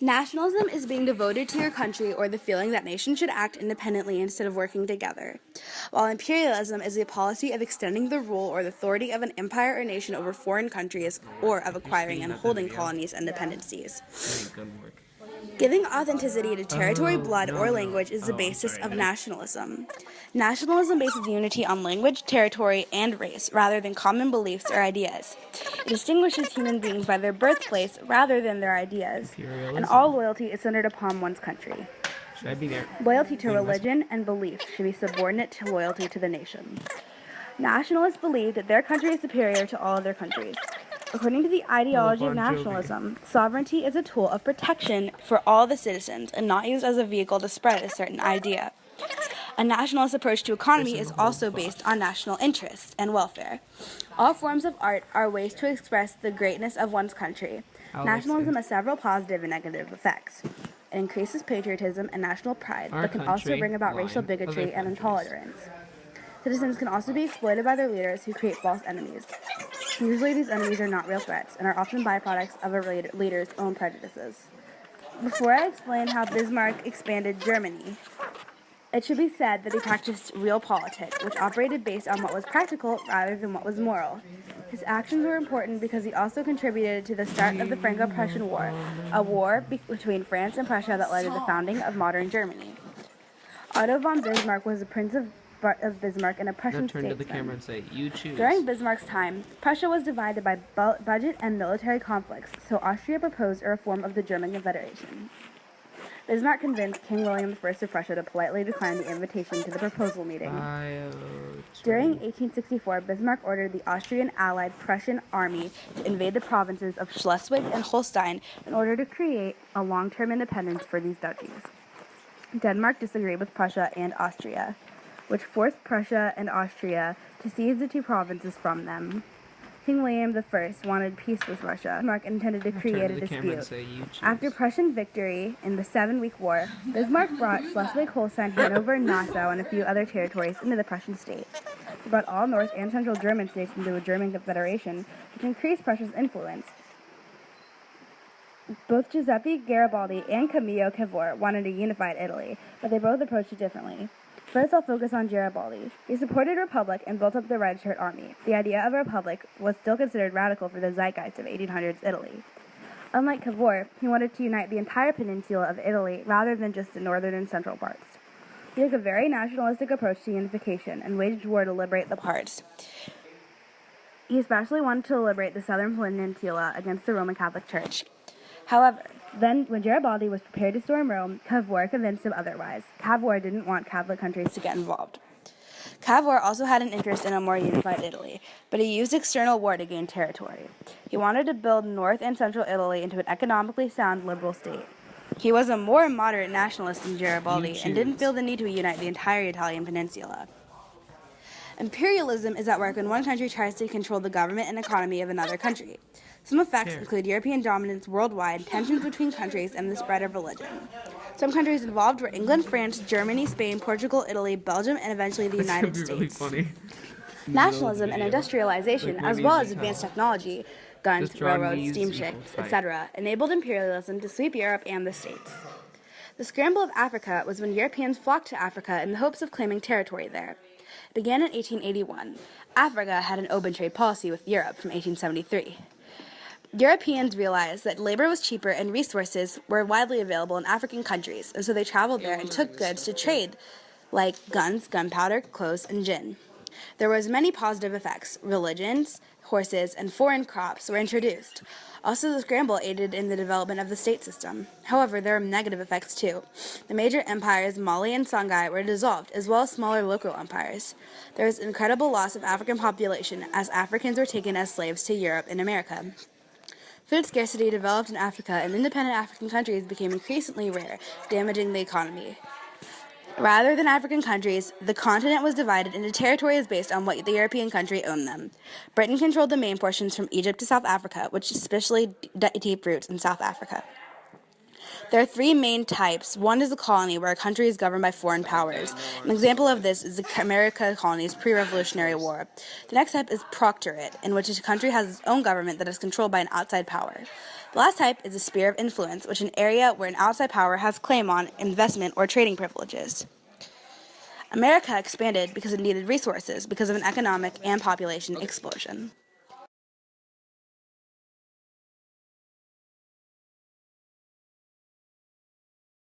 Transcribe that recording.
Nationalism is being devoted to your country or the feeling that nations should act independently instead of working together, while imperialism is a policy of extending the rule or the authority of an empire or nation over foreign countries or of acquiring and holding colonies and dependencies. Good work. Giving authenticity to territory, blood, or language is the basis of nationalism. Nationalism bases unity on language, territory, and race, rather than common beliefs or ideas. It distinguishes human beings by their birthplace rather than their ideas, and all loyalty is centered upon one's country. Should I be there? Loyalty to religion and belief should be subordinate to loyalty to the nation. Nationalists believe that their country is superior to all other countries. According to the ideology of nationalism, sovereignty is a tool of protection for all the citizens and not used as a vehicle to spread a certain idea. A nationalist approach to economy is also based on national interest and welfare. All forms of art are ways to express the greatness of one's country. Nationalism has several positive and negative effects. It increases patriotism and national pride, but can also bring about racial bigotry and intolerance. Citizens can also be exploited by their leaders who create false enemies. Usually these enemies are not real threats and are often byproducts of a leader's own prejudices. Before I explain how Bismarck expanded Germany, it should be said that he practiced real politics, which operated based on what was practical rather than what was moral. His actions were important because he also contributed to the start of the Franco-Prussian War, a war between France and Prussia that led to the founding of modern Germany. Otto von Bismarck was a prince of Bismarck and a Prussian Turn to the statesman. camera and say, "You choose." During Bismarck's time, Prussia was divided by budget and military conflicts, so Austria proposed a reform of the German Confederation. Bismarck convinced King William I of Prussia to politely decline the invitation to the proposal meeting. During 1864, Bismarck ordered the Austrian allied Prussian army to invade the provinces of Schleswig and Holstein in order to create a long-term independence for these duchies. Denmark disagreed with Prussia and Austria, which forced Prussia and Austria to seize the two provinces from them. King William I wanted peace with Russia. Bismarck intended to create a dispute. After Prussian victory in the 7-week war, Bismarck brought Schleswig-Holstein, Hanover, Nassau, and a few other territories into the Prussian state. He brought all North and Central German states into a German confederation, which increased Prussia's influence. Both Giuseppe Garibaldi and Camillo Cavour wanted a unified Italy, but they both approached it differently. First, I'll focus on Garibaldi. He supported a republic and built up the Red Shirt Army. The idea of a republic was still considered radical for the zeitgeist of 1800s Italy. Unlike Cavour, he wanted to unite the entire peninsula of Italy rather than just the northern and central parts. He took a very nationalistic approach to unification and waged war to liberate the parts. He especially wanted to liberate the southern peninsula against the Roman Catholic Church. However, then, when Garibaldi was prepared to storm Rome, Cavour convinced him otherwise. Cavour didn't want Catholic countries to get involved. Cavour also had an interest in a more unified Italy, but he used external war to gain territory. He wanted to build North and Central Italy into an economically sound liberal state. He was a more moderate nationalist than Garibaldi and didn't feel the need to unite the entire Italian peninsula. Imperialism is at work when one country tries to control the government and economy of another country. Some effects include European dominance worldwide, tensions between countries, and the spread of religion. Some countries involved were England, France, Germany, Spain, Portugal, Italy, Belgium, and eventually the United States. Really funny. Nationalism and industrialization, as well as advanced technology, guns, railroads, steamships, etc., enabled imperialism to sweep Europe and the States. The scramble of Africa was when Europeans flocked to Africa in the hopes of claiming territory there. It began in 1881. Africa had an open trade policy with Europe from 1873. Europeans realized that labor was cheaper and resources were widely available in African countries, and so they traveled there and took goods to trade, like guns, gunpowder, clothes, and gin. There was many positive effects. Religions, horses, and foreign crops were introduced. Also, the scramble aided in the development of the state system. However, there were negative effects too. The major empires, Mali and Songhai, were dissolved, as well as smaller local empires. There was incredible loss of African population, as Africans were taken as slaves to Europe and America. Food scarcity developed in Africa, and independent African countries became increasingly rare, damaging the economy. Rather than African countries, the continent was divided into territories based on what the European country owned them. Britain controlled the main portions from Egypt to South Africa, which especially deep roots in South Africa. There are three main types. One is a colony, where a country is governed by foreign powers. An example of this is the American colonies pre-Revolutionary War. The next type is proctorate, in which a country has its own government that is controlled by an outside power. The last type is a sphere of influence, which is an area where an outside power has claim on investment or trading privileges. America expanded because it needed resources because of an economic and population explosion.